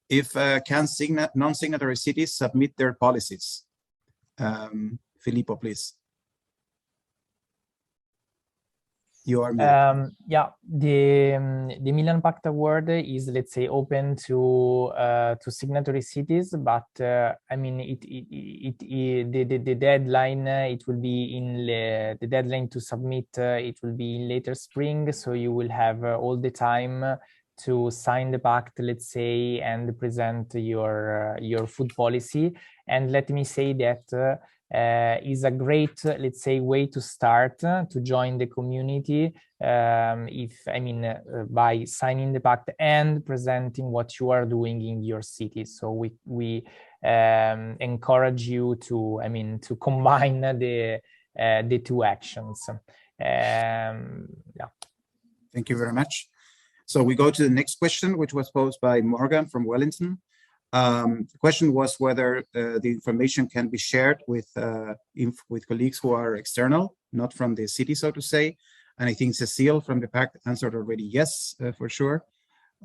if can non-signatory cities submit their policies? Filippo, please. You are yeah, the Milan Pact Award is, let's say, open to signatory cities, but I mean the deadline it will be in the deadline to submit it will be in later spring, so you will have all the time to sign the pact, let's say, and present your food policy. And let me say that is a great, let's say, way to start to join the community. By signing the pact and presenting what you are doing in your city. So we encourage you to, to combine the two actions. Yeah. Thank you very much. So we go to the next question, which was posed by Morgan from Wellington. The question was whether the information can be shared with colleagues who are external, not from the city, so to say. And I think Cecile from the Pact answered already yes, for sure.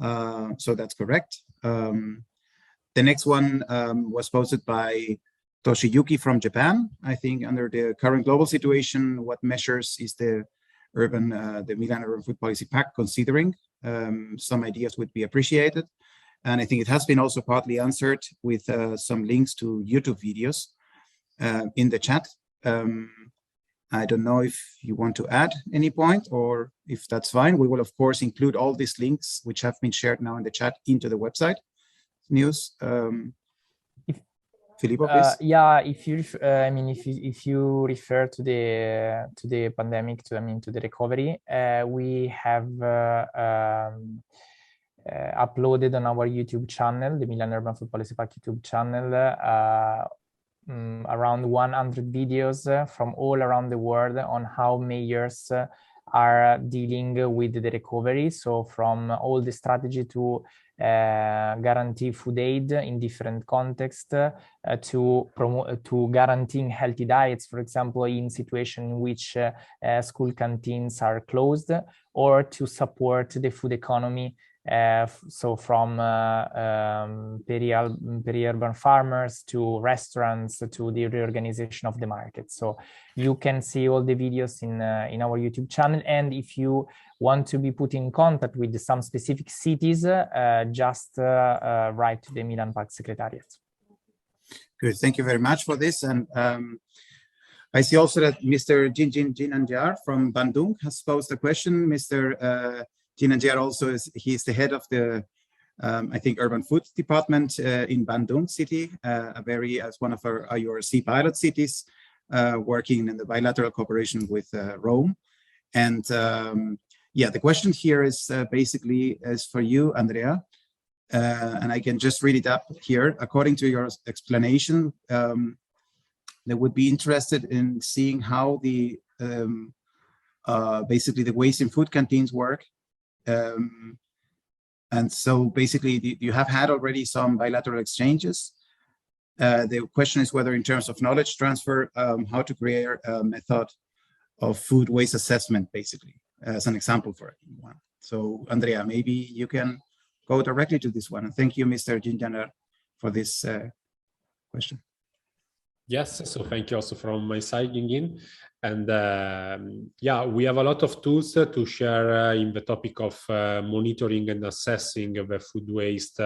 So that's correct. The next one was posted by Toshiyuki from Japan. I think under the current global situation, what measures is the Milan Urban Food Policy Pact considering? Some ideas would be appreciated. And I think it has been also partly answered with some links to YouTube videos in the chat. I don't know if you want to add any point or if that's fine. We will, of course, include all these links which have been shared now in the chat into the website news. Filippo, please. Yeah, if you if you refer to the pandemic, to the recovery, we have uploaded on our YouTube channel, the Milan Urban Food Policy Pact YouTube channel, around 100 videos from all around the world on how mayors are dealing with the recovery. So from all the strategy to guarantee food aid in different contexts, to guaranteeing healthy diets, for example, in situation in which school canteens are closed, or to support the food economy. So from peri-urban farmers to restaurants to the reorganization of the market. So you can see all the videos in our YouTube channel. And if you want to be put in contact with some specific cities, just write to the Milan Pact Secretariat. Good, thank you very much for this. And I see also that Mr. Jinanjar from Bandung has posed a question. Mr. Jinanjar also he's the head of the, I think, urban food department in Bandung city, as one of our IURC pilot cities, working in the bilateral cooperation with Rome. And yeah, the question here is basically is for you, Andrea, and I can just read it up here. According to your explanation, they would be interested in seeing how the basically the waste in food canteens work. And so basically you have had already some bilateral exchanges. The question is whether in terms of knowledge transfer, how to create a method of food waste assessment, basically, as an example for everyone. So Andrea, maybe you can go directly to this one. And thank you, Mr. Jinjaner, for this question. Yes, so thank you also from my side, Gingin. And yeah, we have a lot of tools to share in the topic of monitoring and assessing the food waste,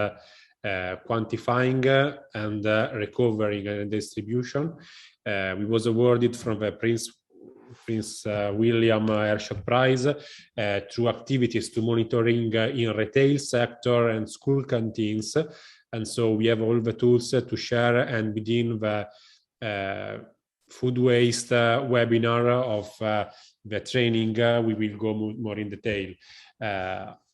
quantifying and recovering and distribution. We was awarded from the Prince William Earshot Prize through activities to monitoring in retail sector and school canteens. And so we have all the tools to share, and within the food waste webinar of the training, we will go more in detail.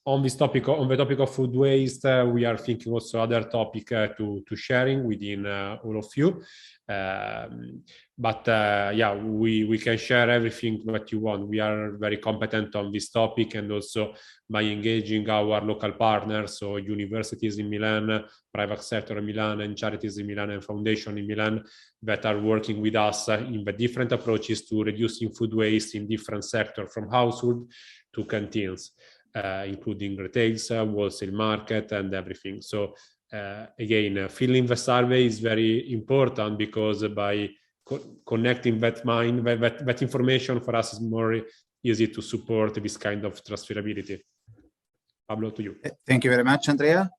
On this topic, on the topic of food waste, we are thinking also other topic to sharing within all of you. But yeah, we can share everything that you want. We are very competent on this topic, and also by engaging our local partners, so universities in Milan, private sector in Milan, and charities in Milan, and foundation in Milan that are working with us in the different approaches to reducing food waste in different sectors, from household to canteens, including retails, wholesale market, and everything. So again, filling the survey is very important, because by connecting that information for us is more easy to support this kind of transferability. Pablo, to you. Thank you very much, Andrea.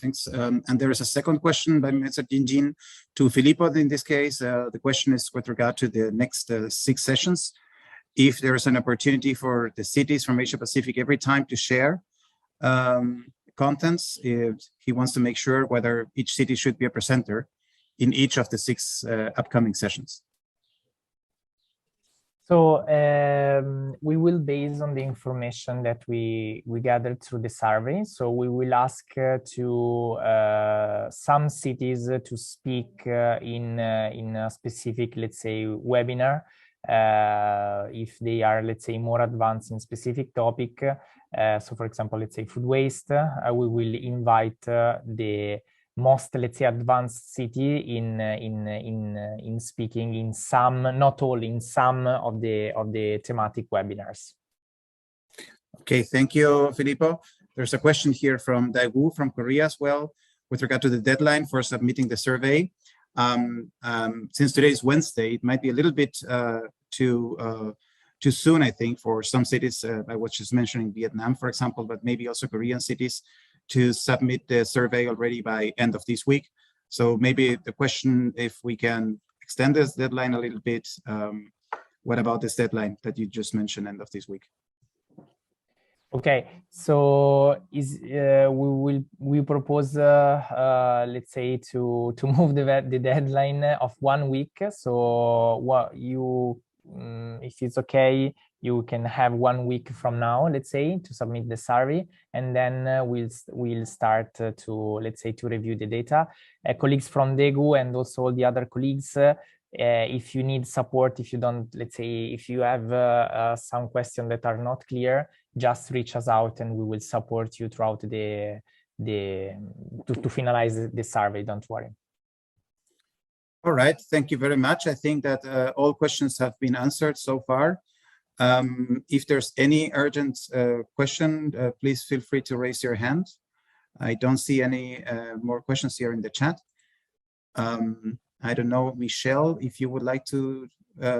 Thanks. And there is a second question by Mr. Jinjin to Filippo in this case. The question is with regard to the next 6 sessions. If there is an opportunity for the cities from Asia Pacific every time to share contents, if he wants to make sure whether each city should be a presenter in each of the 6 upcoming sessions. So we will base on the information that we gathered through the survey. So we will ask to some cities to speak in a specific, let's say, webinar. If they are, let's say, more advanced in specific topic. So for example, let's say food waste, we will invite the most, let's say, advanced city in speaking in some, not all, in some of the thematic webinars. Okay, thank you, Filippo. There's a question here from Daegu from Korea as well, with regard to the deadline for submitting the survey. Since today is Wednesday, it might be a little bit too soon, I think, for some cities. I was just mentioning Vietnam, for example, but maybe also Korean cities, to submit the survey already by end of this week. So maybe the question, if we can extend this deadline a little bit, what about this deadline that you just mentioned, end of this week? Okay, so we propose let's say to move the deadline of 1 week. So what you if it's okay, you can have 1 week from now, let's say, to submit the survey, and then we'll start to, let's say, to review the data. Colleagues from DEGU and also all the other colleagues, if you need support, if you don't, let's say, if you have some questions that are not clear, just reach us out and we will support you throughout to finalize the survey. Don't worry. All right, thank you very much. I think that all questions have been answered so far. If there's any urgent question, please feel free to raise your hand. I don't see any more questions here in the chat. I don't know, Michelle, if you would like to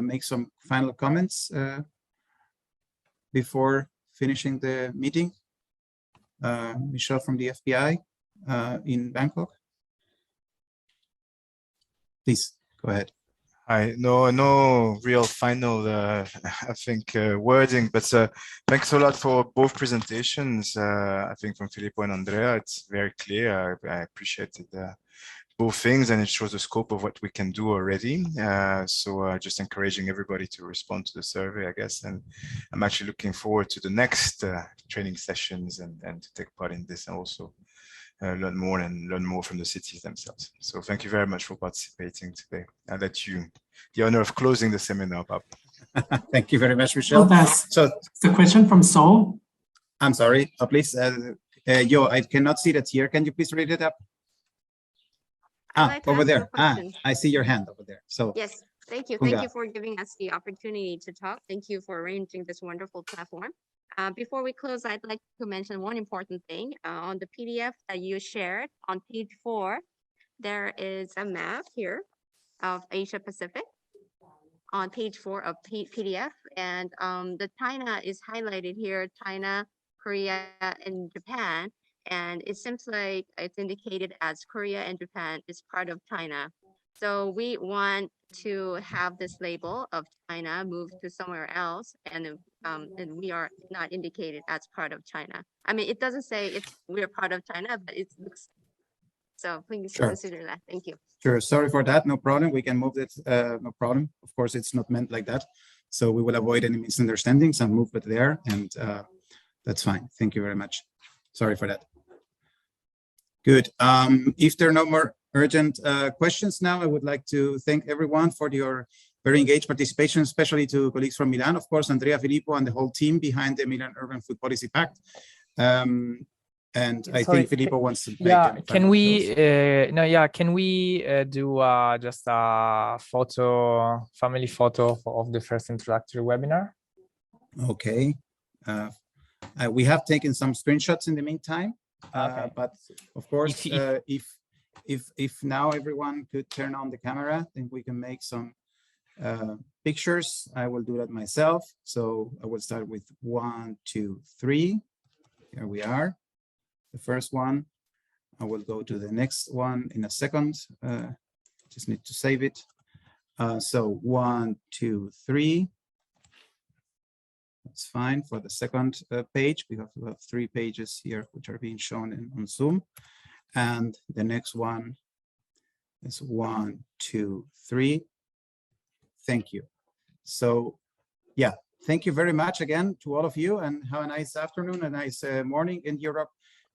make some final comments before finishing the meeting. Michelle from the FBI in Bangkok. Please go ahead. No real final, I think, wording, but thanks a lot for both presentations. I think from Filippo and Andrea, it's very clear. I appreciated both things, and it shows the scope of what we can do already. So just encouraging everybody to respond to the survey, I guess. And I'm actually looking forward to the next training sessions and to take part in this, and also learn more from the cities themselves. So thank you very much for participating today. I'll let you the honor of closing the seminar up. Thank you very much, Michelle. So the question from Saul. I'm sorry, please. Yo, I cannot see that here. Can you please read it up? Over there. I see your hand over there. So yes, thank you. Thank you for giving us the opportunity to talk. Thank you for arranging this wonderful platform. Before we close, I'd like to mention one important thing. On the PDF that you shared on page 4, there is a map here of Asia Pacific on page 4 of PDF, and the China is highlighted here, China, Korea, and Japan. And it seems like it's indicated as Korea and Japan is part of China. So we want to have this label of China moved to somewhere else, and we are not indicated as part of China. I mean, it doesn't say we're part of China, but it looks so. Please consider that. Thank you. Sure. Sorry for that. No problem. We can move it. No problem. Of course, it's not meant like that. So we will avoid any misunderstandings and move it there, and that's fine. Thank you very much. Sorry for that. Good. If there are no more urgent questions now, I would like to thank everyone for your very engaged participation, especially to colleagues from Milan, of course, Andrea, Filippo, and the whole team behind the Milan Urban Food Policy Pact. And I think Filippo wants to make can we do just a photo, family photo of the first introductory webinar? Okay. We have taken some screenshots in the meantime. Okay. But of course, if now everyone could turn on the camera, then we can make some pictures. I will do that myself. So I will start with 1, 2, 3. Here we are. The first one. I will go to the next one in a second. Just need to save it. So 1, 2, 3. That's fine. For the second page, we have 3 pages here which are being shown on Zoom. And the next one is 1, 2, 3. Thank you. So yeah, thank you very much again to all of you, and have a nice afternoon, a nice morning in Europe.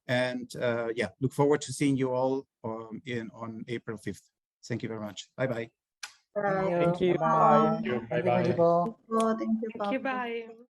And yeah, look forward to seeing you all on April 5th. Thank you very much. Bye-bye. Thank you. Bye. Thank you. Bye.